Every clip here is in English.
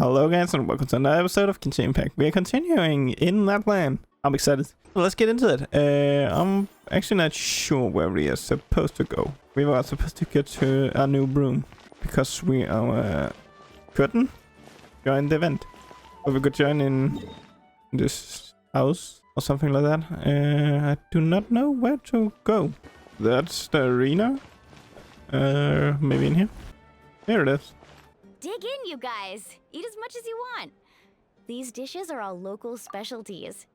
Hello guys and welcome to another episode of Genshin Impact. We are continuing in that land. I'm excited. Let's get into it. I'm actually not sure where we are supposed to go. We were supposed to get to a new room because we couldn't join the event. But we could join in this house or something like that. I do not know where to go. That's the arena. Maybe in here. Here it is. Dig in, you guys. Eat as much as you want. These dishes are all local specialties.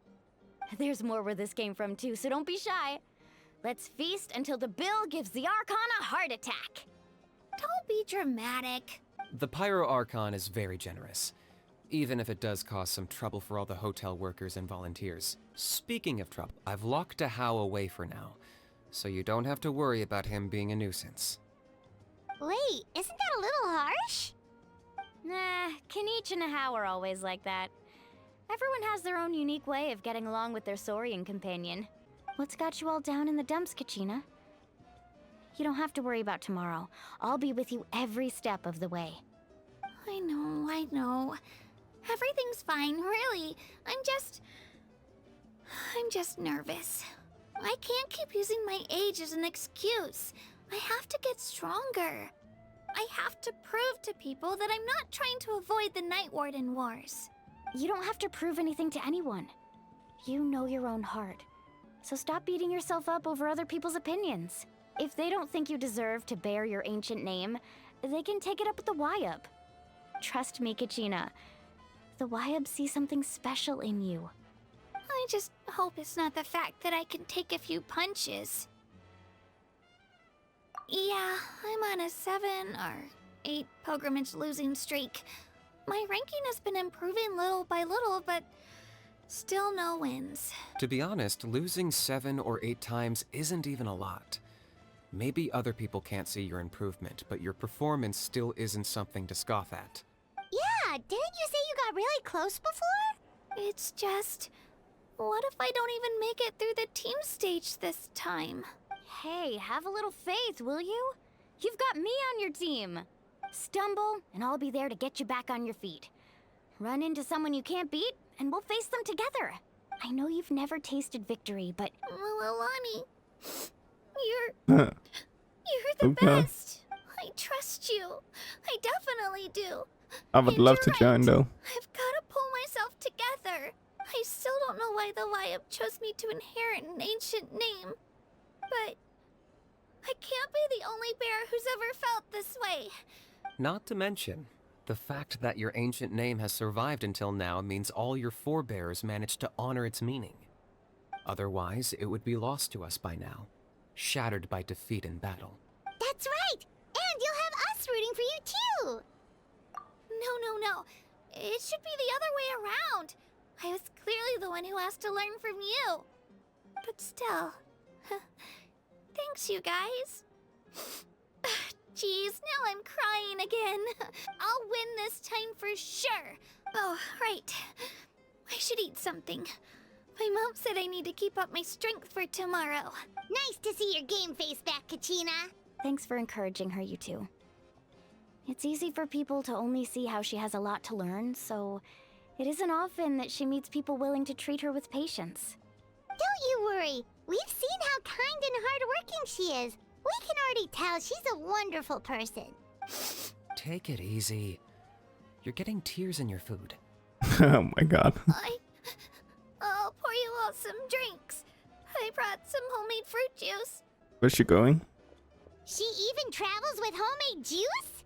There's more where this came from too, so don't be shy. Let's feast until the bill gives the Archon a heart attack. Don't be dramatic. The Pyro Archon is very generous, even if it does cause some trouble for all the hotel workers and volunteers. Speaking of trouble, I've locked a How away for now, so you don't have to worry about him being a nuisance. Wait, isn't that a little harsh? Nah, Kanich and Ahau are always like that. Everyone has their own unique way of getting along with their Saurian companion. What's got you all down in the dumps, Kachina? You don't have to worry about tomorrow. I'll be with you every step of the way. I know. Everything's fine, really. I'm just nervous. I can't keep using my age as an excuse. I have to get stronger. I have to prove to people that I'm not trying to avoid the Night Warden Wars. You don't have to prove anything to anyone. You know your own heart. So stop beating yourself up over other people's opinions. If they don't think you deserve to bear your ancient name, they can take it up with the Wyub. Trust me, Kachina. The Wyub see something special in you. I just hope it's not the fact that I can take a few punches. Yeah, I'm on a 7 or 8 pilgrimage losing streak. My ranking has been improving little by little, but still no wins. To be honest, losing 7 or 8 times isn't even a lot. Maybe other people can't see your improvement, but your performance still isn't something to scoff at. Yeah, didn't you say you got really close before? It's just, what if I don't even make it through the team stage this time? Hey, have a little faith, will you? You've got me on your team. Stumble, and I'll be there to get you back on your feet. Run into someone you can't beat, and we'll face them together. I know you've never tasted victory, but... Alani, you're the best. I trust you. I definitely do. I would love to join though. I've got to pull myself together. I still don't know why the Wyub chose me to inherit an ancient name. But I can't be the only bear who's ever felt this way. Not to mention, the fact that your ancient name has survived until now means all your forebears managed to honor its meaning. Otherwise, it would be lost to us by now, shattered by defeat in battle. That's right! And you'll have us rooting for you too! No. It should be the other way around. I was clearly the one who asked to learn from you. But still... Thanks, you guys. Jeez, now I'm crying again. I'll win this time for sure. Oh, right. I should eat something. My mom said I need to keep up my strength for tomorrow. Nice to see your game face back, Kachina. Thanks for encouraging her, you two. It's easy for people to only see how she has a lot to learn, so it isn't often that she meets people willing to treat her with patience. Don't you worry. We've seen how kind and hardworking she is. We can already tell she's a wonderful person. Take it easy. You're getting tears in your food. Oh my god. I'll pour you all some drinks. I brought some homemade fruit juice. Where's she going? She even travels with homemade juice?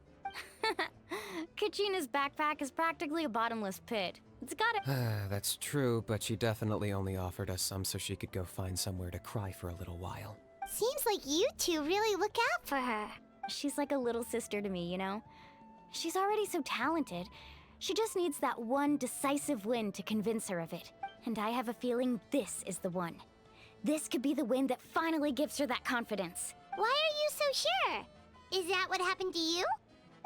Kachina's backpack is practically a bottomless pit. It's got a... That's true, but she definitely only offered us some so she could go find somewhere to cry for a little while. Seems like you two really look out for her. She's like a little sister to me, you know? She's already so talented. She just needs that one decisive win to convince her of it. And I have a feeling this is the one. This could be the win that finally gives her that confidence. Why are you so sure? Is that what happened to you?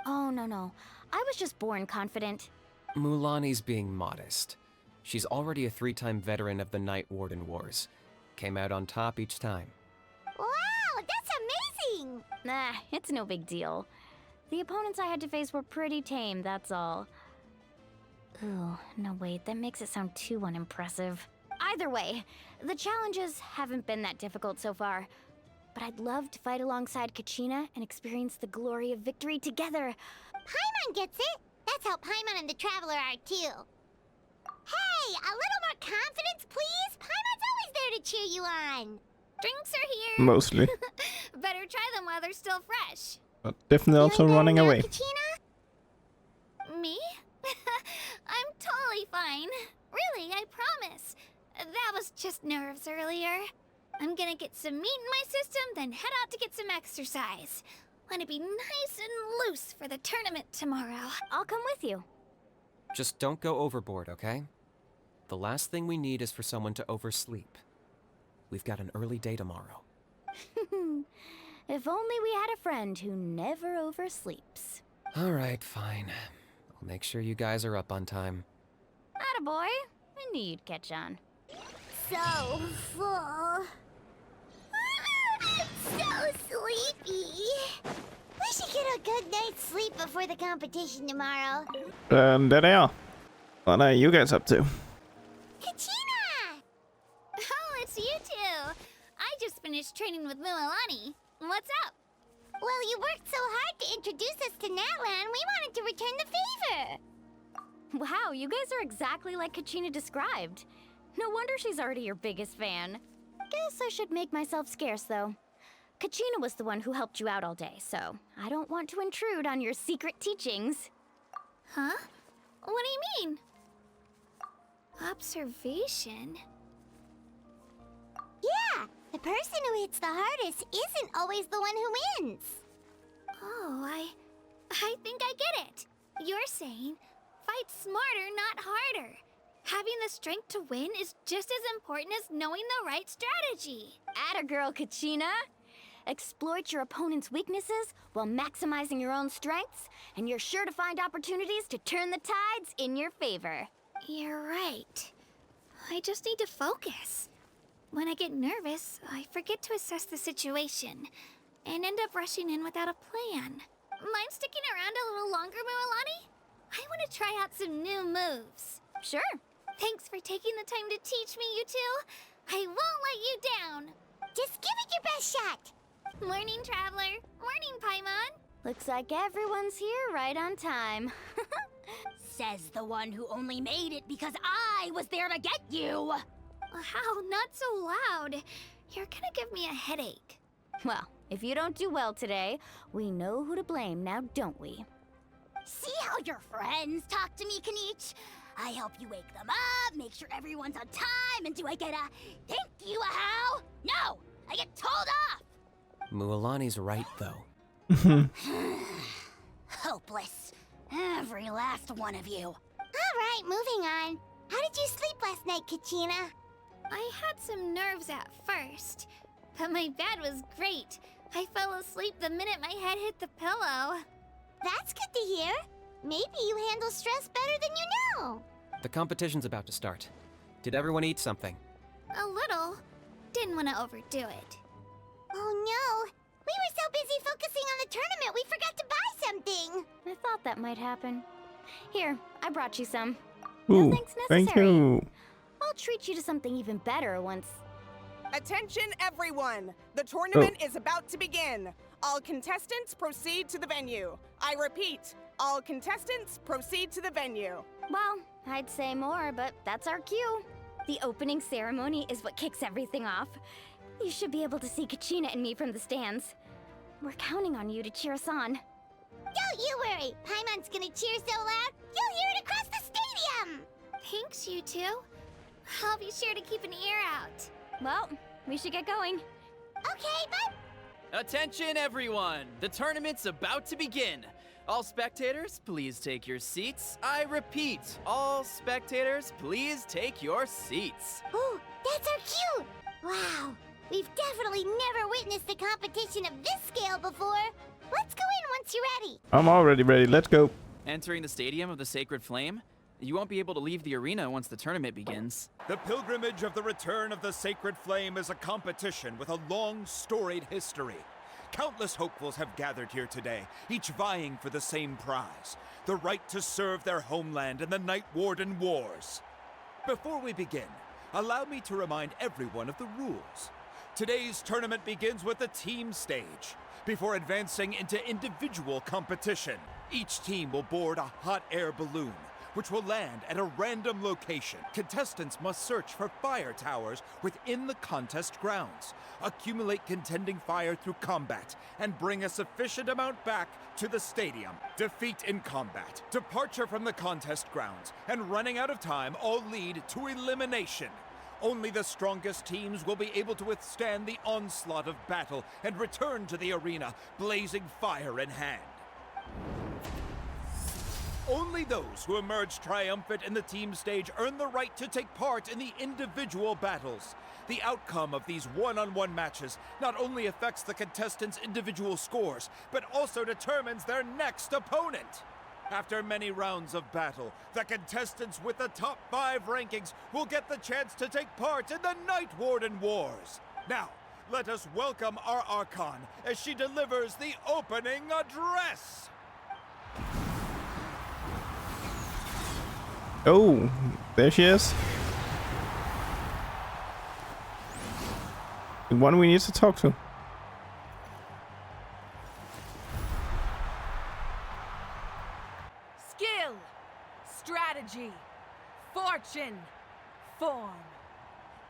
Oh, no. I was just born confident. Mulani's being modest. She's already a 3-time veteran of the Night Warden Wars. Came out on top each time. Wow, that's amazing! Nah, it's no big deal. The opponents I had to face were pretty tame, that's all. Ooh, no wait, that makes it sound too unimpressive. Either way, the challenges haven't been that difficult so far. But I'd love to fight alongside Kachina and experience the glory of victory together. Paimon gets it. That's how Paimon and the Traveler are too. Hey, a little more confidence, please. Paimon's always there to cheer you on. Drinks are here. Mostly. Better try them while they're still fresh. But definitely also Feeling better running now, away. Kachina? Me? I'm totally fine. Really, I promise. That was just nerves earlier. I'm gonna get some meat in my system, then head out to get some exercise. Want to be nice and loose for the tournament tomorrow. I'll come with you. Just don't go overboard, okay? The last thing we need is for someone to oversleep. We've got an early day tomorrow. If only we had a friend who never oversleeps. Alright, fine. I'll make sure you guys are up on time. Attaboy. I knew you'd catch on. So full. So sleepy. We should get a good night's sleep before the competition tomorrow. And there they are. What are you guys up to? Kachina! Oh, it's you two. I just finished training with Mualani. What's up? Well, you worked so hard to introduce us to Natlan, we wanted to return the favor. Wow, you guys are exactly like Kachina described. No wonder she's already your biggest fan. Guess I should make myself scarce, though. Kachina was the one who helped you out all day, so I don't want to intrude on your secret teachings. Huh? What do you mean? Observation? Yeah, the person who hits the hardest isn't always the one who wins. Oh, I think I get it. You're saying, fight smarter, not harder. Having the strength to win is just as important as knowing the right strategy. Atta girl, Kachina! Exploit your opponent's weaknesses while maximizing your own strengths, and you're sure to find opportunities to turn the tides in your favor. You're right. I just need to focus. When I get nervous, I forget to assess the situation and end up rushing in without a plan. Mind sticking around a little longer, Mualani? I want to try out some new moves. Sure. Thanks for taking the time to teach me, you two. I won't let you down. Just give it your best shot. Morning, Traveler. Morning, Paimon. Looks like everyone's here right on time. Says the one who only made it because I was there to get you! How? Not so loud. You're gonna give me a headache. Well, if you don't do well today, we know who to blame now, don't we? See how your friends talk to me, Kanich? I help you wake them up, make sure everyone's on time, and do I get a thank you, a how? No! I get told off! Mualani's right, though. Hopeless. Every last one of you. Alright, moving on. How did you sleep last night, Kachina? I had some nerves at first, but my bed was great. I fell asleep the minute my head hit the pillow. That's good to hear. Maybe you handle stress better than you know. The competition's about to start. Did everyone eat something? A little. Didn't want to overdo it. Oh no! We were so busy focusing on the tournament we forgot to buy something! I thought that might happen. Here, I brought you some. Ooh, No thanks thank necessary. you. I'll treat you to something even better once... Attention everyone! The tournament is about to begin. All contestants proceed to the venue. I repeat, all contestants proceed to the venue. Well, I'd say more, but that's our cue. The opening ceremony is what kicks everything off. You should be able to see Kachina and me from the stands. We're counting on you to cheer us on. Don't you worry! Paimon's gonna cheer so loud, you'll hear it across the stadium! Thanks, you two. I'll be sure to keep an ear out. Well, we should get going. Okay, but... Attention everyone! The tournament's about to begin! All spectators, please take your seats. I repeat, all spectators, please take your seats. Ooh, that's our cue! Wow, we've definitely never witnessed a competition of this scale before. Let's go in once you're ready. I'm already ready. Let's go. Entering the Stadium of the Sacred Flame, you won't be able to leave the arena once the tournament begins. The pilgrimage of the return of the Sacred Flame is a competition with a long, storied history. Countless hopefuls have gathered here today, each vying for the same prize, the right to serve their homeland in the Night Warden Wars. Before we begin, allow me to remind everyone of the rules. Today's tournament begins with the team stage. Before advancing into individual competition, each team will board a hot air balloon, which will land at a random location. Contestants must search for fire towers within the contest grounds, accumulate contending fire through combat, and bring a sufficient amount back to the stadium. Defeat in combat, departure from the contest grounds, and running out of time all lead to elimination. Only the strongest teams will be able to withstand the onslaught of battle and return to the arena, blazing fire in hand. Only those who emerge triumphant in the team stage earn the right to take part in the individual battles. The outcome of these one-on-one matches not only affects the contestants' individual scores, but also determines their next opponent. After many rounds of battle, the contestants with the top 5 rankings will get the chance to take part in the Night Warden Wars. Now, let us welcome our Archon as she delivers the opening address. Oh, there she is. The one we need to talk to. Skill, strategy, fortune, form.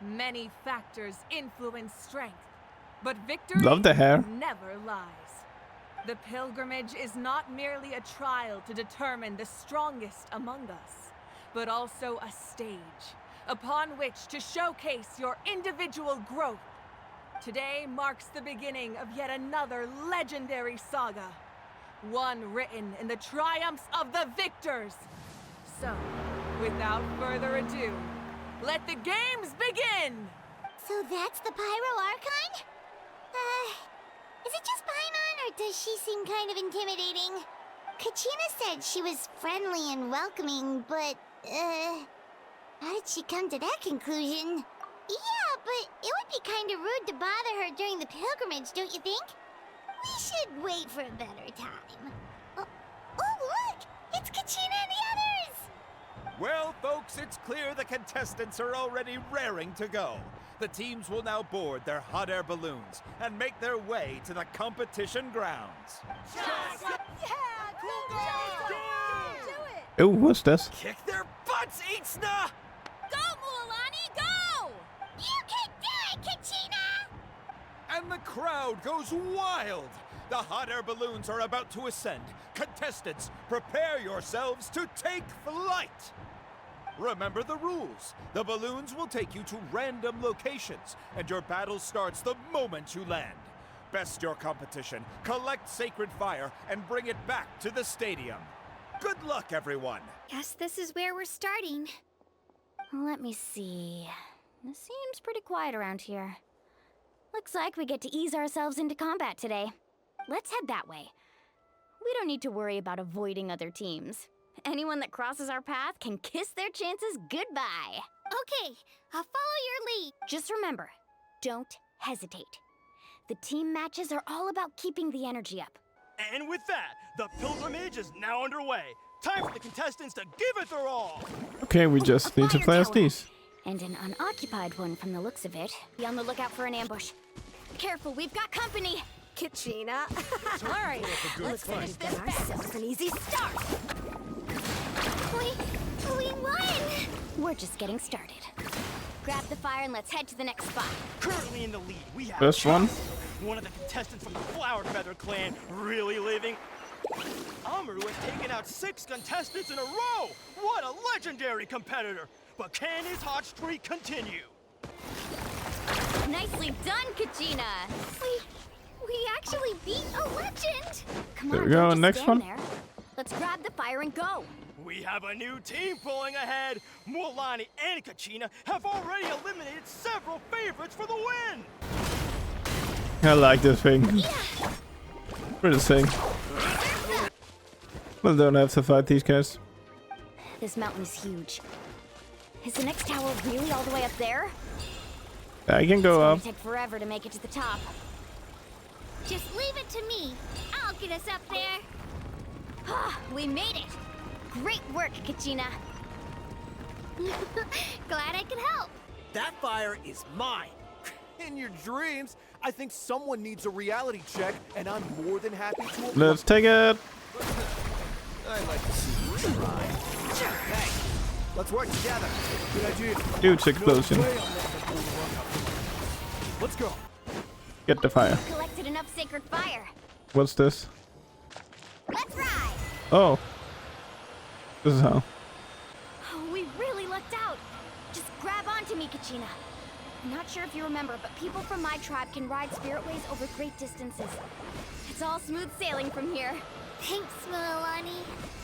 Many factors influence strength, but victory Love the hair. never lies. The pilgrimage is not merely a trial to determine the strongest among us, but also a stage upon which to showcase your individual growth. Today marks the beginning of yet another legendary saga, one written in the triumphs of the victors. So, without further ado, let the games begin! So that's the Pyro Archon? Is it just Paimon, or does she seem kind of intimidating? Kachina said she was friendly and welcoming, but, how did she come to that conclusion? Yeah, but it would be kind of rude to bother her during the pilgrimage, don't you think? We should wait for a better time. Oh, look! It's Kachina and the others! Well, folks, it's clear the contestants are already raring to go. The teams will now board their hot air balloons and make their way to the competition grounds. Oh, what's this? Kick their butts, Itzna! Go, Mualani, go! You can do it, Kachina! And the crowd goes wild. The hot air balloons are about to ascend. Contestants, prepare yourselves to take flight. Remember the rules. The balloons will take you to random locations, and your battle starts the moment you land. Best your competition, collect sacred fire, and bring it back to the stadium. Good luck, everyone. Guess this is where we're starting. Let me see. It seems pretty quiet around here. Looks like we get to ease ourselves into combat today. Let's head that way. We don't need to worry about avoiding other teams. Anyone that crosses our path can kiss their chances goodbye. Okay, I'll follow your lead. Just remember, don't hesitate. The team matches are all about keeping the energy up. And with that, the pilgrimage is now underway. Time for the contestants to give it their all. Okay, we just need to play as these. And an unoccupied one from the looks of it. Be on the lookout for an ambush. Careful, we've got company! Kachina. All right, let's finish this get ourselves an easy start. We won! We're just getting started. Grab the fire and let's head to the next spot. Currently in the lead, we have First one. one of the contestants from the Flower Feather clan, really living. Amaru has taken out 6 contestants in a row. What a legendary competitor! But can his hot streak continue? Nicely done, Kachina! We actually beat a legend! Come There on, we go, don't just next stand one. there. Let's grab the fire and go. We have a new team pulling ahead. Mualani and Kachina have already eliminated several favorites for the win. I like this thing. Pretty sick. Well, don't have to fight these guys. This mountain is huge. Is the next tower really all the way up there? I can It's go going up. to take forever to make it to the top. Just leave it to me. I'll get us up there. We made it! Great work, Kachina. Glad I could help. That fire is mine. In your dreams, I think someone needs a reality check, and I'm more than happy to. Let's take it. I'd like to see you try. Hey, let's work together. Good idea. Huge explosion. No way I'm letting them pull the rug out. Let's go. Get the fire. Collected enough sacred fire. What's this? Let's ride. Oh. This is how. Oh, we really lucked out. Just grab onto me, Kachina. I'm not sure if you remember, but people from my tribe can ride spiritways over great distances. It's all smooth sailing from here. Thanks, Milani.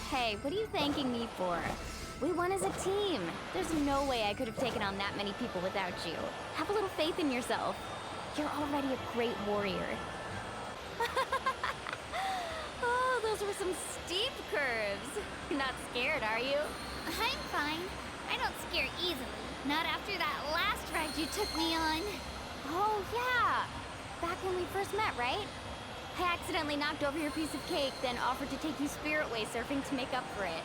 Hey, what are you thanking me for? We won as a team. There's no way I could have taken on that many people without you. Have a little faith in yourself. You're already a great warrior. Oh, those were some steep curves. You're not scared, are you? I'm fine. I don't scare easily. Not after that last ride you took me on. Oh, yeah. Back when we first met, right? I accidentally knocked over your piece of cake, then offered to take you spiritway surfing to make up for it.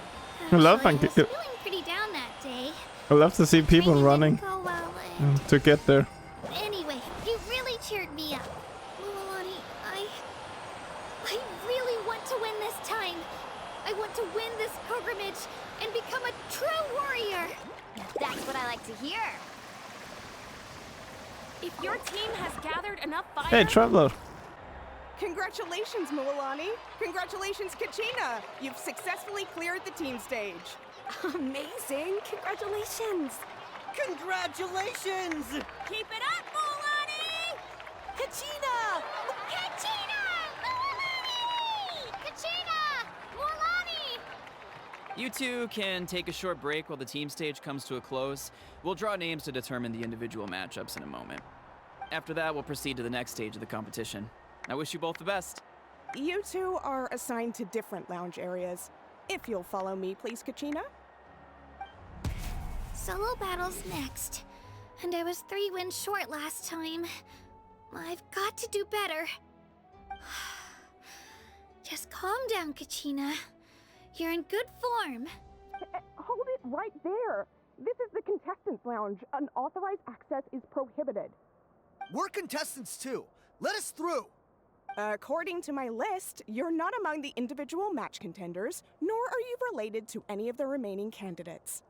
I love Actually, I was it. feeling pretty down that day. I love to see people Training running didn't go well, and to get there. anyway, you really cheered me up. Milani, I really want to win this time. I want to win this pilgrimage and become a true warrior. That's what I like to hear. If your team has gathered enough fire, Hey, traveler. Congratulations, Milani. Congratulations, Kachina. You've successfully cleared the team stage. amazing! Congratulations! Congratulations! Keep it up, Milani! Kachina! Kachina! Milani! Kachina! Milani! You two can take a short break while the team stage comes to a close. We'll draw names to determine the individual matchups in a moment. After that, we'll proceed to the next stage of the competition. I wish you both the best. You two are assigned to different lounge areas. If you'll follow me, please, Kachina. Solo battles next. And I was 3 wins short last time. I've got to do better. Just calm down, Kachina. You're in good form. Hold it right there. This is the contestants' lounge. Unauthorized access is prohibited. We're contestants too. Let us through. According to my list, you're not among the individual match contenders, nor are you related to any of the remaining candidates.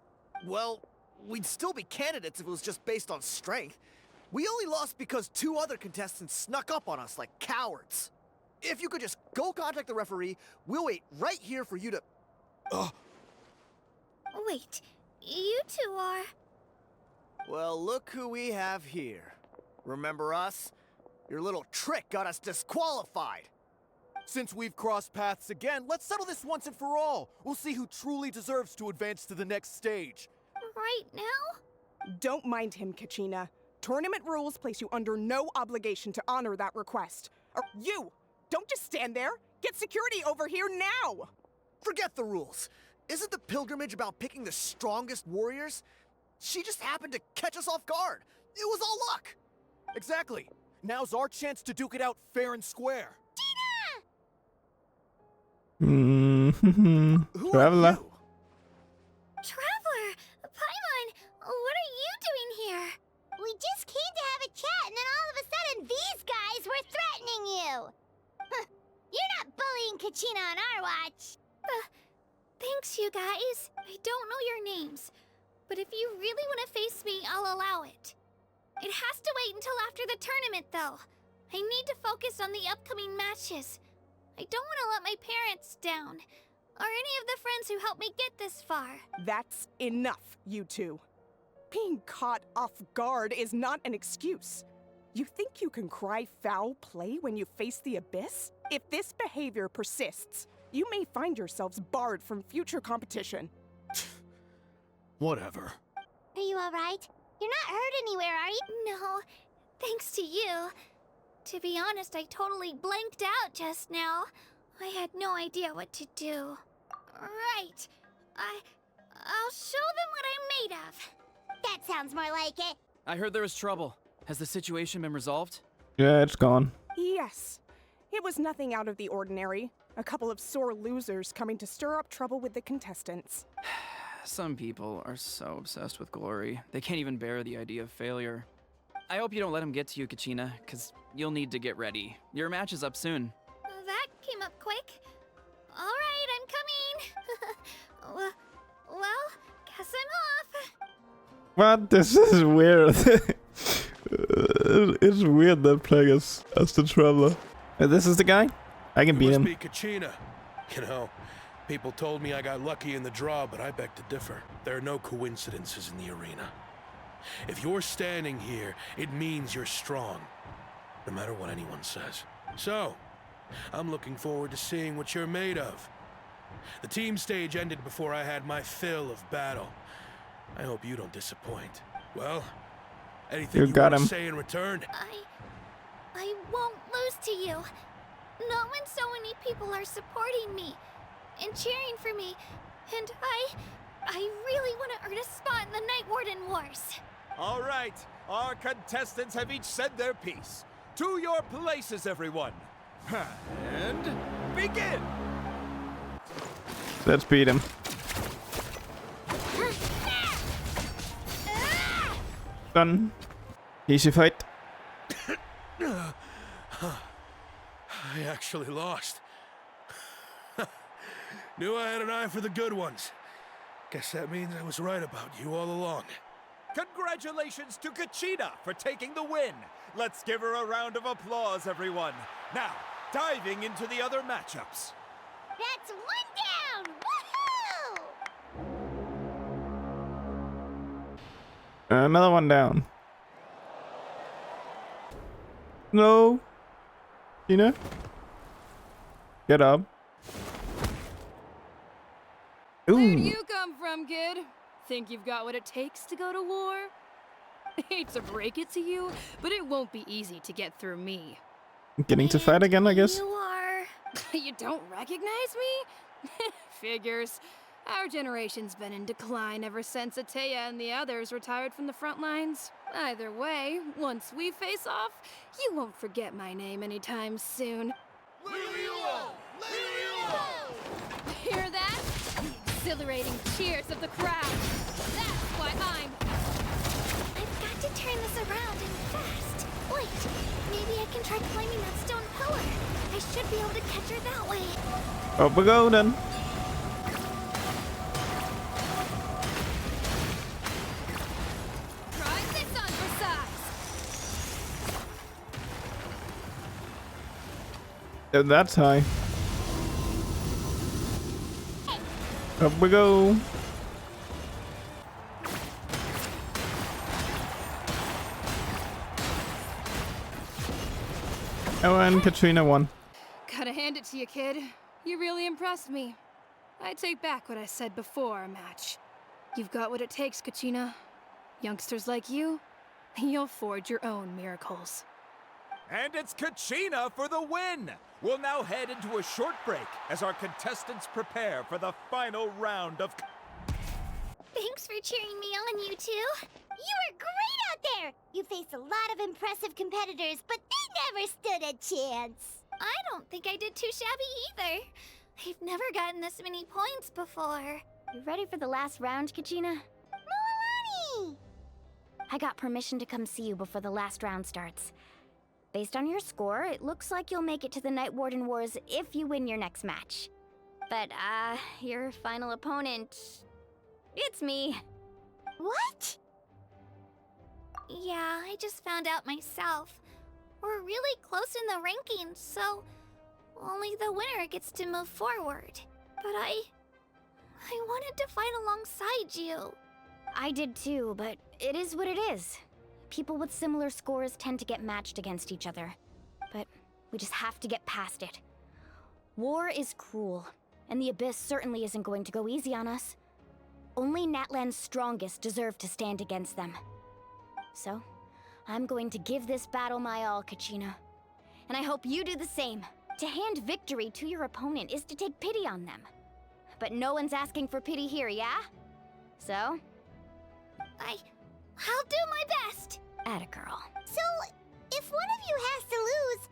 Well, we'd still be candidates if it was just based on strength. We only lost because 2 other contestants snuck up on us like cowards. If you could just go contact the referee, we'll wait right here for you to... Wait, you two are... Well, look who we have here. Remember us? Your little trick got us disqualified. Since we've crossed paths again, let's settle this once and for all. We'll see who truly deserves to advance to the next stage. right now? Don't mind him, Kachina. Tournament rules place you under no obligation to honor that request. You! Don't just stand there! Get security over here now! Forget the rules. Isn't the pilgrimage about picking the strongest warriors? She just happened to catch us off guard. It was all luck. Exactly. Now's our chance to duke it out fair and square. Who Traveler. are you? Traveler! Paimon! What are you doing here? We just came to have a chat, and then all of a sudden, these guys were threatening you. Huh, you're not bullying Kachina on our watch. Thanks, you guys. I don't know your names, but if you really want to face me, I'll allow it. It has to wait until after the tournament, though. I need to focus on the upcoming matches. I don't want to let my parents down, or any of the friends who helped me get this far. That's enough, you two. Being caught off guard is not an excuse. You think you can cry foul play when you face the abyss? If this behavior persists, you may find yourselves barred from future competition. Whatever. Are you alright? You're not hurt anywhere, are you? No, thanks to you. To be honest, I totally blanked out just now. I had no idea what to do. Right. I'll show them what I'm made of. That sounds more like it. I heard there was trouble. Has the situation been resolved? Yeah, it's gone. Yes. It was nothing out of the ordinary. A couple of sore losers coming to stir up trouble with the contestants. Some people are so obsessed with glory, they can't even bear the idea of failure. I hope you don't let him get to you, Kachina, because you'll need to get ready. Your match is up soon. That came up quick. All right, I'm coming. well, guess I'm off. What? This is weird. It's weird that playing as the Traveler. This is the guy? I can beat him. Must be kachina. You know, people told me I got lucky in the draw, but I beg to differ. There are no coincidences in the arena. If you're standing here, it means you're strong, no matter what anyone says. So, I'm looking forward to seeing what you're made of. The team stage ended before I had my fill of battle. I hope you don't disappoint. Well, anything you got want him. to say in return? I won't lose to you. Not when so many people are supporting me and cheering for me. And I really want to earn a spot in the Night Warden Wars. All right, our contestants have each said their piece. To your places, everyone. And begin! Let's beat him. Done. Easy fight. I actually lost. Knew I had an eye for the good ones. Guess that means I was right about you all along. Congratulations to Kachina for taking the win. Let's give her a round of applause, everyone. Now, diving into the other matchups. That's one down! Woohoo! Another one down. No. Tina? Get up. Ooh. Where'd you come from, kid? Think you've got what it takes to go to war? Hate to break it to you, but it won't be easy to get through me. Getting to fight again, I guess. You are... You don't recognize me? Figures. Our generation's been in decline ever since Ateya and the others retired from the front lines. Either way, once we face off, you won't forget my name anytime soon. Hear that? The exhilarating cheers of the crowd. That's why I've got to turn this around and fast. Wait, maybe I can try climbing that stone pillar. I should be able to catch her that way. Up we go then. Try this on for size. And that's high. Up we go. Oh, and Katrina won. Gotta hand it to you, kid. You really impressed me. I take back what I said before our match. You've got what it takes, Kachina. Youngsters like you, you'll forge your own miracles. And it's Kachina for the win! We'll now head into a short break as our contestants prepare for the final round of... Thanks for cheering me on, you two. You were great out there! You faced a lot of impressive competitors, but they never stood a chance. I don't think I did too shabby either. I've never gotten this many points before. You ready for the last round, Kachina? Milani! I got permission to come see you before the last round starts. Based on your score, it looks like you'll make it to the Night Warden Wars if you win your next match. But, your final opponent... it's me. What? Yeah, I just found out myself. We're really close in the rankings, so only the winner gets to move forward. But I wanted to fight alongside you. I did too, but it is what it is. People with similar scores tend to get matched against each other. But we just have to get past it. War is cruel, and the Abyss certainly isn't going to go easy on us. Only Natlan's strongest deserve to stand against them. So, I'm going to give this battle my all, Kachina. And I hope you do the same. To hand victory to your opponent is to take pity on them. But no one's asking for pity here, yeah? So? I'll do my best. Atta girl. So, if one of you has to lose,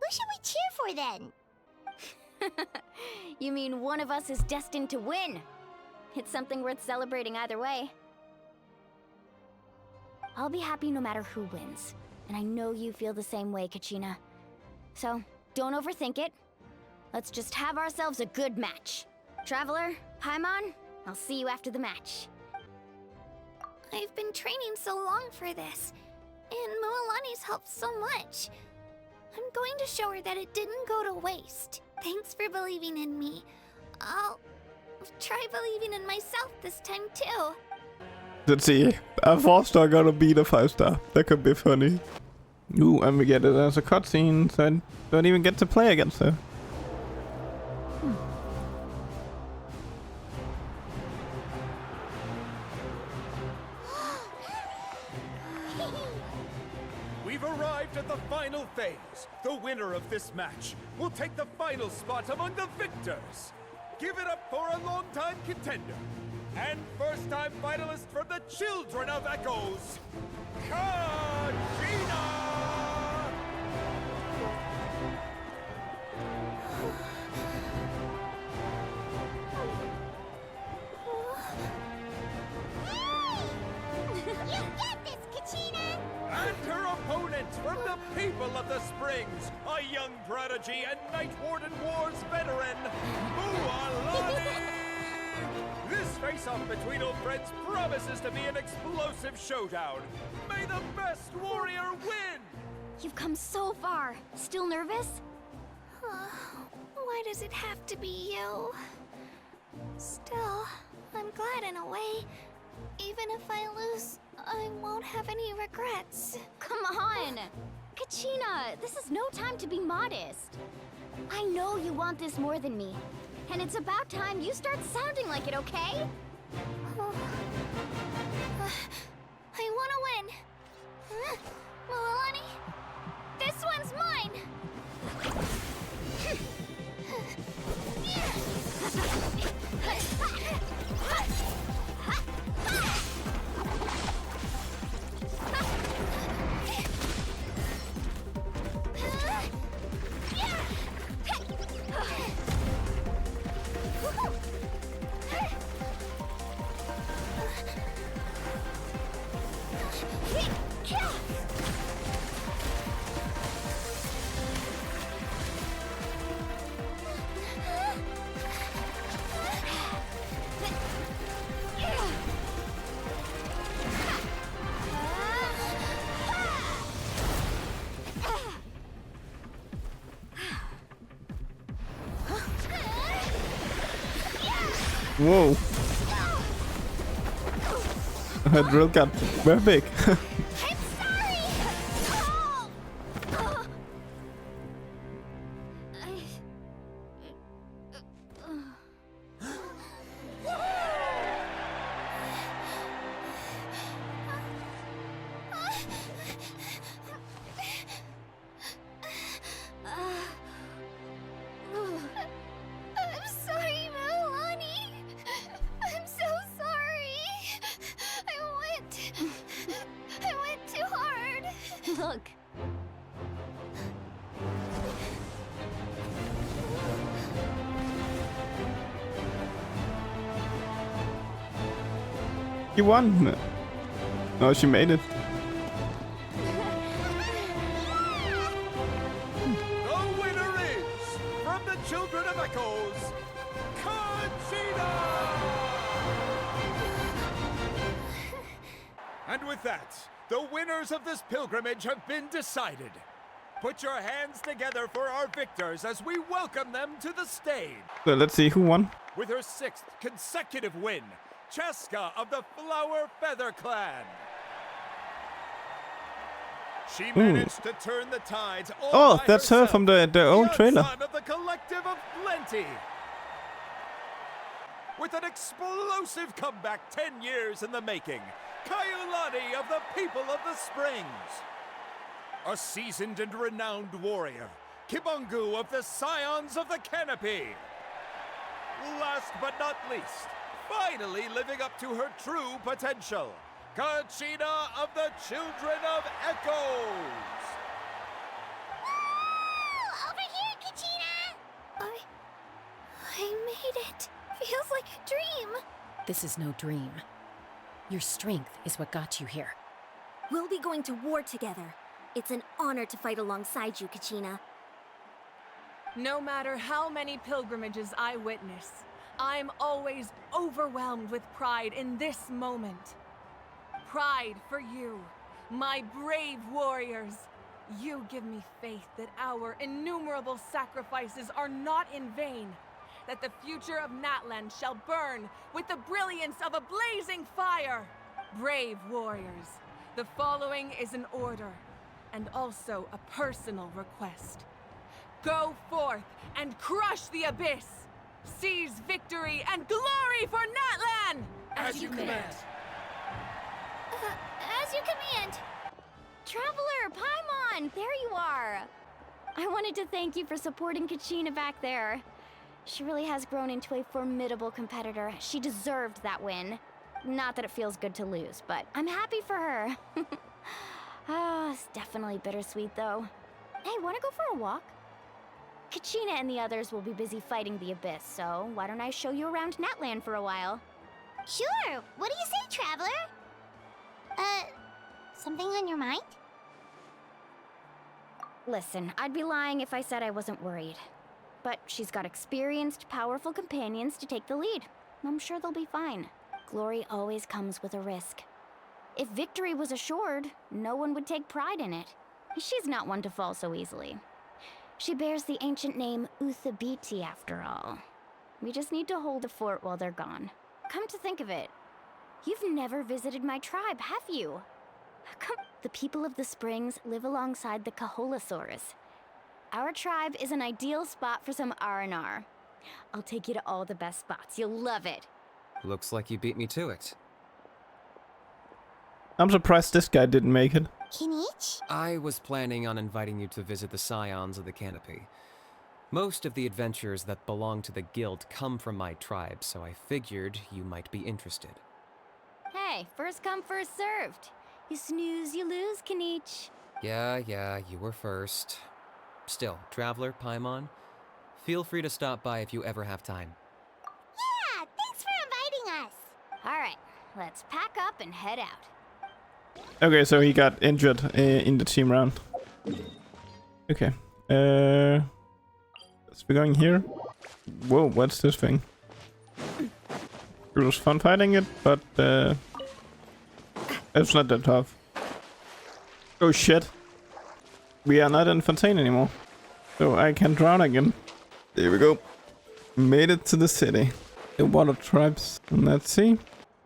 who should we cheer for then? You mean one of us is destined to win? It's something worth celebrating either way. I'll be happy no matter who wins. And I know you feel the same way, Kachina. So, don't overthink it. Let's just have ourselves a good match. Traveler, Paimon, I'll see you after the match. I've been training so long for this, and Mualani's helped so much. I'm going to show her that it didn't go to waste. Thanks for believing in me. I'll try believing in myself this time too. Let's see. A 4-star gonna beat a 5-star. That could be funny. Ooh, and we get it as a cutscene, so I don't even get to play against her. We've arrived at the final phase. The winner of this match will take the final spot among the victors. Give it up for a long-time contender and first-time finalist from the Children of Echoes, Kachina! You got this, Kachina! And her opponent from the people of the Springs, a young prodigy and Night Warden Wars veteran, Mualani! This face-off between old friends promises to be an explosive showdown. May the best warrior win! You've come so far. Still nervous? Why does it have to be you? Still, I'm glad in a way. Even if I lose, I won't have any regrets. Come on! Kachina, this is no time to be modest. I know you want this more than me. And it's about time you start sounding like it, okay? I want to win. Mualani, this one's mine. Whoa. Her drill got very big. Look. You won. Oh, she made it. The winner is, from the Children of Echoes, Kachina! And with that, the winners of this pilgrimage have been decided. Put your hands together for our victors as we welcome them to the stage. So let's see who won. With her 6th consecutive win, Cheska of the Flower Feather Clan. She managed to turn the tides all Oh, by that's her herself. from the old Young trailer. son of the Collective of Plenty. With an explosive comeback 10 years in the making, Kayulani of the People of the Springs. A seasoned and renowned warrior, Kibungu of the Scions of the Canopy. Last but not least, finally living up to her true potential, Kachina of the Children of Echoes. I made it. Feels like a dream. This is no dream. Your strength is what got you here. We'll be going to war together. It's an honor to fight alongside you, Kachina. No matter how many pilgrimages I witness, I'm always overwhelmed with pride in this moment. Pride for you, my brave warriors. You give me faith that our innumerable sacrifices are not in vain, that the future of Natlan shall burn with the brilliance of a blazing fire. Brave warriors, the following is an order, and also a personal request. Go forth and crush the abyss! Seize victory and glory for Natlan! As you command. As you command. Traveler, Paimon, there you are. I wanted to thank you for supporting Kachina back there. She really has grown into a formidable competitor. She deserved that win. Not that it feels good to lose, but I'm happy for her. It's definitely bittersweet, though. Hey, wanna go for a walk? Kachina and the others will be busy fighting the Abyss, so why don't I show you around Natlan for a while? Sure. What do you say, Traveler? Something on your mind? Listen, I'd be lying if I said I wasn't worried. But she's got experienced, powerful companions to take the lead. I'm sure they'll be fine. Glory always comes with a risk. If victory was assured, no one would take pride in it. She's not one to fall so easily. She bears the ancient name Uthabiti, after all. We just need to hold the fort while they're gone. Come to think of it, you've never visited my tribe, have you? Come, the people of the Springs live alongside the Kaholasaurus. Our tribe is an ideal spot for some R&R. I'll take you to all the best spots. You'll love it. Looks like you beat me to it. I'm surprised this guy didn't make it. Kinich? I was planning on inviting you to visit the Scions of the Canopy. Most of the adventurers that belong to the guild come from my tribe, so I figured you might be interested. Hey, first come, first served. You snooze, you lose, Kinich. Yeah, you were first. Still, Traveler, Paimon, feel free to stop by if you ever have time. Yeah, thanks for inviting us. All right, let's pack up and head out. Okay, so he got injured in the team round. Okay. Let's be going here. Whoa, what's this thing? It was fun fighting it, but it's not that tough. Oh shit. We are not in Fontaine anymore. So I can drown again. There we go. Made it to the city. The water tribes. Let's see.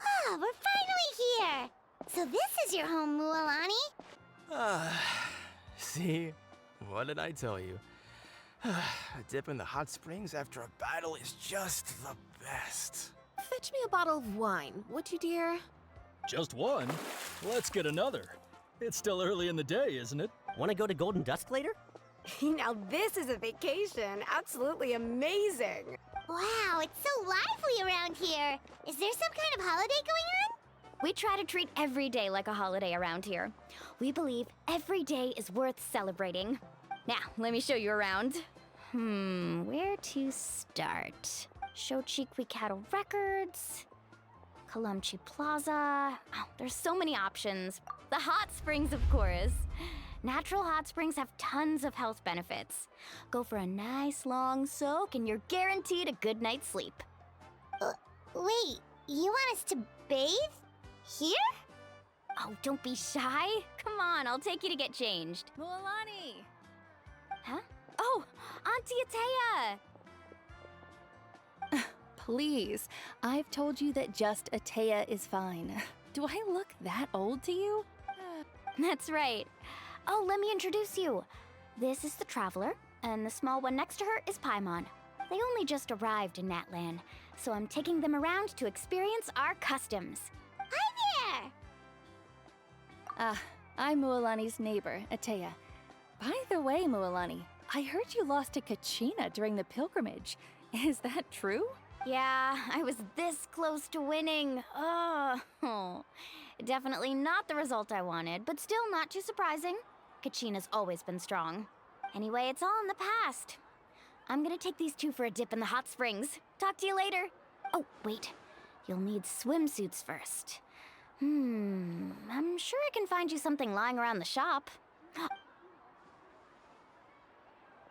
Ah, we're finally here. So this is your home, Mualani? See? What did I tell you? A dip in the hot springs after a battle is just the best. Fetch me a bottle of wine, would you, dear? Just one? Let's get another. It's still early in the day, isn't it? Want to go to Golden Dusk later? Now this is a vacation. Absolutely amazing. Wow, it's so lively around here. Is there some kind of holiday going on? We try to treat every day like a holiday around here. We believe every day is worth celebrating. Now, let me show you around. Where to start? Shochikwi Cattle Records, Kalamchi Plaza. Oh, there's so many options. The hot springs, of course. Natural hot springs have tons of health benefits. Go for a nice long soak and you're guaranteed a good night's sleep. Wait, you want us to bathe? Here? Oh, don't be shy. Come on, I'll take you to get changed. Mualani! Huh? Oh, Auntie Atea! Please, I've told you that just Atea is fine. Do I look that old to you? That's right. Oh, let me introduce you. This is the Traveler, and the small one next to her is Paimon. They only just arrived in Natlan, so I'm taking them around to experience our customs. Hi there! I'm Mualani's neighbor, Atea. By the way, Mualani, I heard you lost to Kachina during the pilgrimage. Is that true? Yeah, I was this close to winning. Oh, definitely not the result I wanted, but still not too surprising. Kachina's always been strong. Anyway, it's all in the past. I'm gonna take these two for a dip in the hot springs. Talk to you later. Oh, wait. You'll need swimsuits first. I'm sure I can find you something lying around the shop.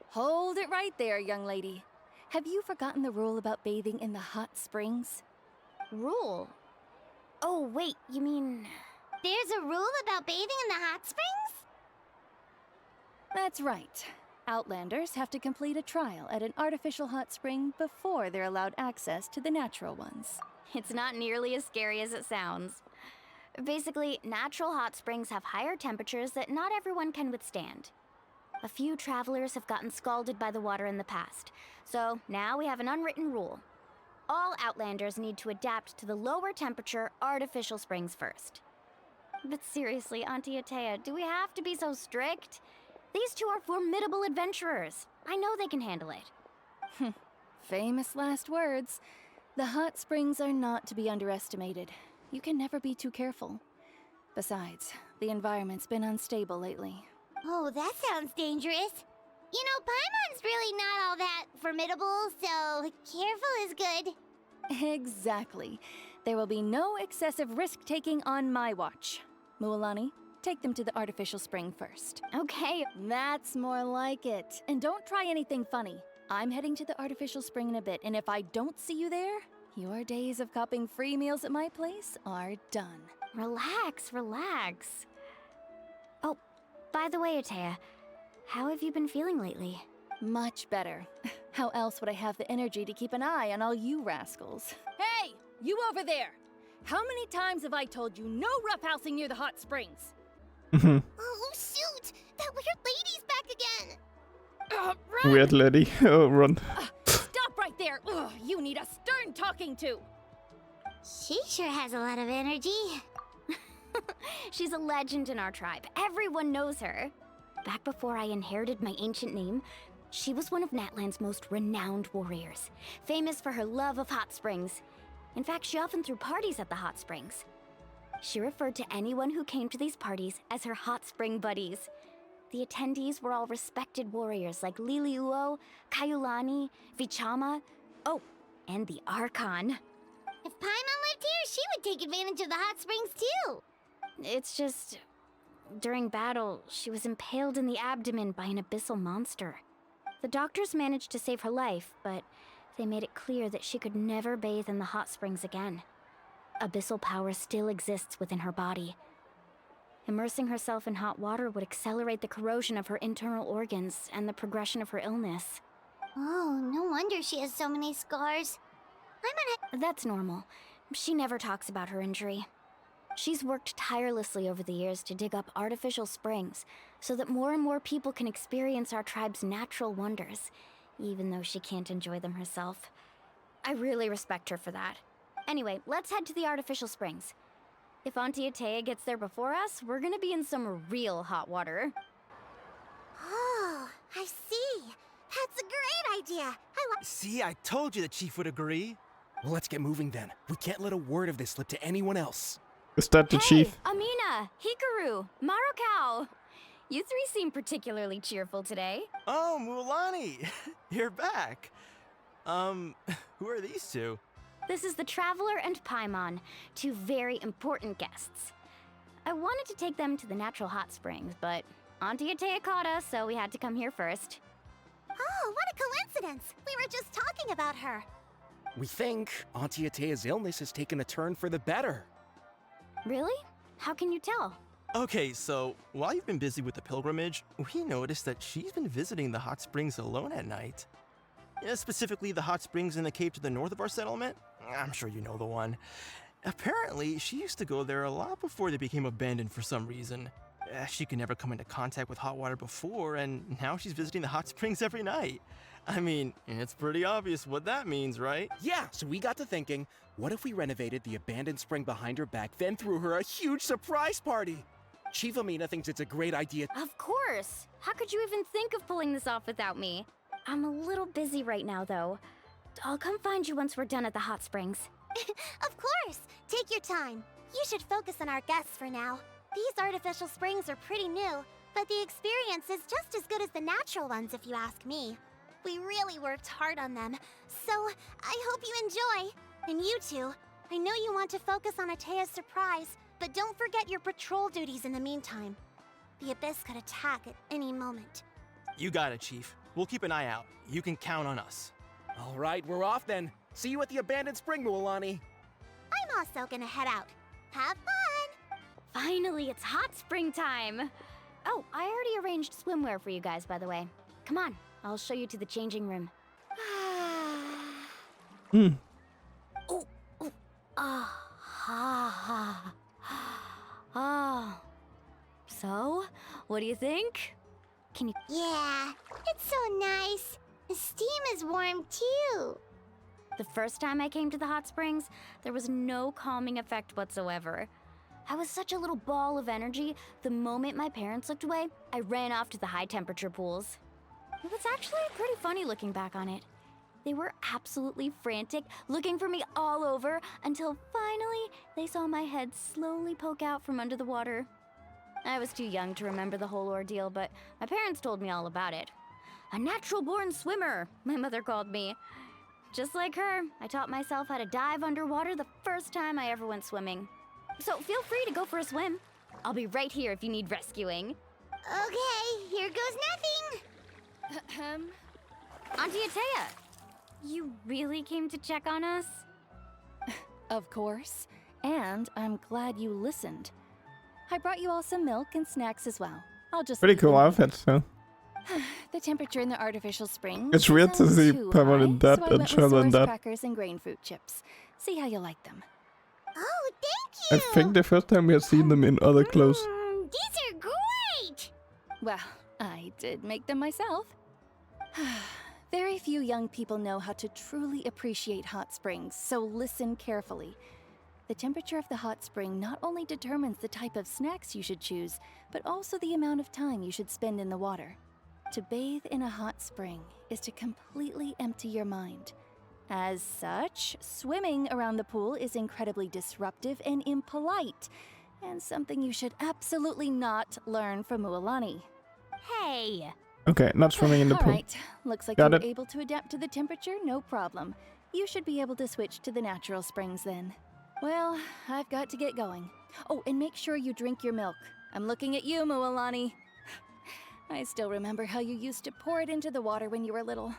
Hold it right there, young lady. Have you forgotten the rule about bathing in the hot springs? Rule? Oh, wait, you mean... There's a rule about bathing in the hot springs? That's right. Outlanders have to complete a trial at an artificial hot spring before they're allowed access to the natural ones. It's not nearly as scary as it sounds. Basically, natural hot springs have higher temperatures that not everyone can withstand. A few travelers have gotten scalded by the water in the past, so now we have an unwritten rule. All Outlanders need to adapt to the lower temperature artificial springs first. But seriously, Auntie Atea, do we have to be so strict? These two are formidable adventurers. I know they can handle it. Famous last words. The hot springs are not to be underestimated. You can never be too careful. Besides, the environment's been unstable lately. Oh, that sounds dangerous. You know, Paimon's really not all that formidable, so careful is good. Exactly. There will be no excessive risk-taking on my watch. Mualani, take them to the artificial spring first. Okay. That's more like it. And don't try anything funny. I'm heading to the artificial spring in a bit, and if I don't see you there, your days of copping free meals at my place are done. Relax, relax. Oh, by the way, Atea, how have you been feeling lately? Much better. How else would I have the energy to keep an eye on all you rascals? Hey, you over there! How many times have I told you no roughhousing near the hot springs? Oh, shoot! That weird lady's back again! Run! Weird lady. Oh, run. Stop right there! Ugh, you need a stern talking to! She sure has a lot of energy. She's a legend in our tribe. Everyone knows her. Back before I inherited my ancient name, she was one of Natlan's most renowned warriors, famous for her love of hot springs. In fact, she often threw parties at the hot springs. She referred to anyone who came to these parties as her hot spring buddies. The attendees were all respected warriors like Liliuo, Kaiulani, Vichama, oh, and the Archon. If Paimon lived here, she would take advantage of the hot springs too. It's just... during battle, she was impaled in the abdomen by an abyssal monster. The doctors managed to save her life, but they made it clear that she could never bathe in the hot springs again. Abyssal power still exists within her body. Immersing herself in hot water would accelerate the corrosion of her internal organs and the progression of her illness. Oh, no wonder she has so many scars. That's normal. She never talks about her injury. She's worked tirelessly over the years to dig up artificial springs so that more and more people can experience our tribe's natural wonders, even though she can't enjoy them herself. I really respect her for that. Anyway, let's head to the artificial springs. If Auntie Atea gets there before us, we're gonna be in some real hot water. Oh, I see. That's a great idea. See, I told you the chief would agree. Well, let's get moving then. We can't let a word of this slip to anyone else. Is that the chief? Amina, Hikaru, Marukao. You three seem particularly cheerful today. Oh, Mualani, you're back. Who are these two? This is the Traveler and Paimon, two very important guests. I wanted to take them to the natural hot springs, but Auntie Atea caught us, so we had to come here first. Oh, what a coincidence! We were just talking about her. We think Auntie Atea's illness has taken a turn for the better. Really? How can you tell? Okay, so while you've been busy with the pilgrimage, we noticed that she's been visiting the hot springs alone at night. Specifically the hot springs in the cave to the north of our settlement. I'm sure you know the one. Apparently, she used to go there a lot before they became abandoned for some reason. She could never come into contact with hot water before, and now she's visiting the hot springs every night. I mean, it's pretty obvious what that means, right? Yeah, so we got to thinking, what if we renovated the abandoned spring behind her back, then threw her a huge surprise party? Chief Amina thinks it's a great idea. Of course! How could you even think of pulling this off without me? I'm a little busy right now, though. I'll come find you once we're done at the hot springs. Of course! Take your time. You should focus on our guests for now. These artificial springs are pretty new, but the experience is just as good as the natural ones if you ask me. We really worked hard on them, so I hope you enjoy. And you two, I know you want to focus on Atea's surprise, but don't forget your patrol duties in the meantime. The Abyss could attack at any moment. You got it, Chief. We'll keep an eye out. You can count on us. All right, we're off then. See you at the abandoned spring, Mualani. I'm also gonna head out. Have fun! Finally, it's hot spring time! Oh, I already arranged swimwear for you guys, by the way. Come on, I'll show you to the changing room. Oh. So, what do you think? Can you... Yeah, it's so nice. The steam is warm too. The first time I came to the hot springs, there was no calming effect whatsoever. I was such a little ball of energy, the moment my parents looked away, I ran off to the high temperature pools. It was actually pretty funny looking back on it. They were absolutely frantic, looking for me all over, until finally they saw my head slowly poke out from under the water. I was too young to remember the whole ordeal, but my parents told me all about it. A natural-born swimmer, my mother called me. Just like her, I taught myself how to dive underwater the first time I ever went swimming. So feel free to go for a swim. I'll be right here if you need rescuing. Okay, here goes nothing. Auntie Atea, you really came to check on us? Of course. And I'm glad you listened. I brought you all some milk and snacks as well. I'll just Pretty cool outfit, so. The temperature in the artificial spring. It's weird to see Pepper in that so I and went Trevor with in Source that. crackers and grain fruit chips. See how you like them. Oh, I think the first time we had seen them in other clothes. these are great! Well, I did make them myself. Very few young people know how to truly appreciate hot springs, so listen carefully. The temperature of the hot spring not only determines the type of snacks you should choose, but also the amount of time you should spend in the water. To bathe in a hot spring is to completely empty your mind. As such, swimming around the pool is incredibly disruptive and impolite, and something you should absolutely not learn from Mualani. Hey! Okay, not swimming in the pool. Alright, looks like Got you it. were able to adapt to the temperature, no problem. You should be able to switch to the natural springs then. Well, I've got to get going. Oh, and make sure you drink your milk. I'm looking at you, Mualani. I still remember how you used to pour it into the water when you were little.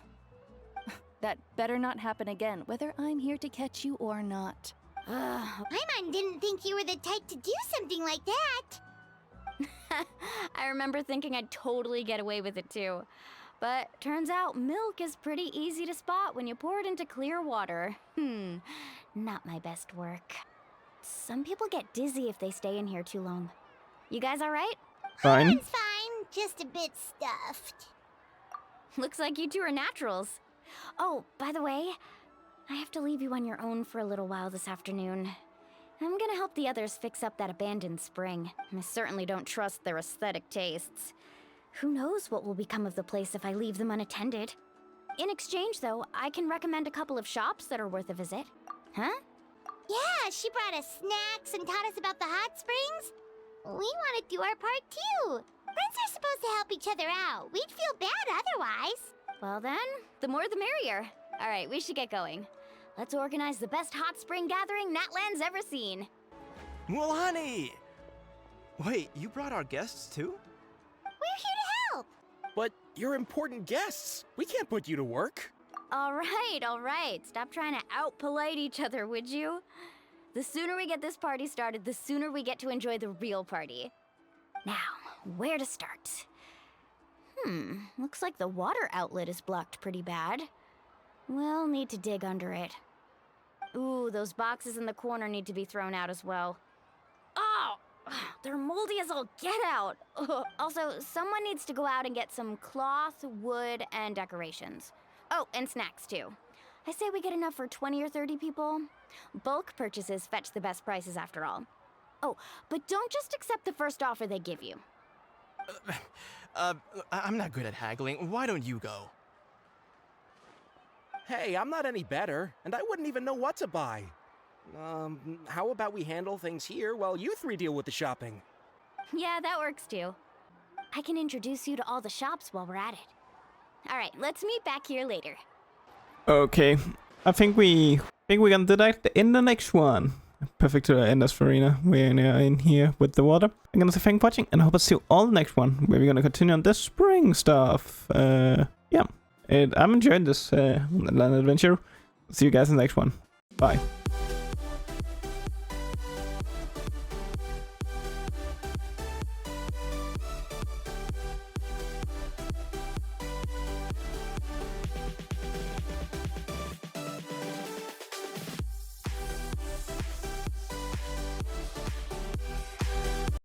That better not happen again, whether I'm here to catch you or not. Paimon didn't think you were the type to do something like that. I remember thinking I'd totally get away with it too. But turns out milk is pretty easy to spot when you pour it into clear water. Not my best work. Some people get dizzy if they stay in here too long. You guys alright? Fine. It's fine, just a bit stuffed. Looks like you two are naturals. Oh, by the way, I have to leave you on your own for a little while this afternoon. I'm gonna help the others fix up that abandoned spring. I certainly don't trust their aesthetic tastes. Who knows what will become of the place if I leave them unattended? In exchange, though, I can recommend a couple of shops that are worth a visit. Huh? Yeah, she brought us snacks and taught us about the hot springs. We want to do our part too. Friends are supposed to help each other out. We'd feel bad otherwise. Well then, the more the merrier. All right, we should get going. Let's organize the best hot spring gathering Natland's ever seen. Mualani! Wait, you brought our guests too? We're here to help. But you're important guests. We can't put you to work. All right. Stop trying to out-polite each other, would you? The sooner we get this party started, the sooner we get to enjoy the real party. Now, where to start? Looks like the water outlet is blocked pretty bad. We'll need to dig under it. Ooh, those boxes in the corner need to be thrown out as well. Oh! They're moldy as all get out! Ugh. Also, someone needs to go out and get some cloth, wood, and decorations. Oh, and snacks too. I say we get enough for 20 or 30 people. Bulk purchases fetch the best prices after all. Oh, but don't just accept the first offer they give you. I'm not good at haggling. Why don't you go? Hey, I'm not any better, and I wouldn't even know what to buy. How about we handle things here while you three deal with the shopping? Yeah, that works too. I can introduce you to all the shops while we're at it. All right, let's meet back here later. Okay, I think we're gonna do that in the next one. Perfect to end this arena. We're in here with the water. I'm gonna say thank you for watching, and I hope to see you all the next one, where we're gonna continue on this spring stuff. Yeah, I'm enjoying this land adventure. See you guys in the next one. Bye.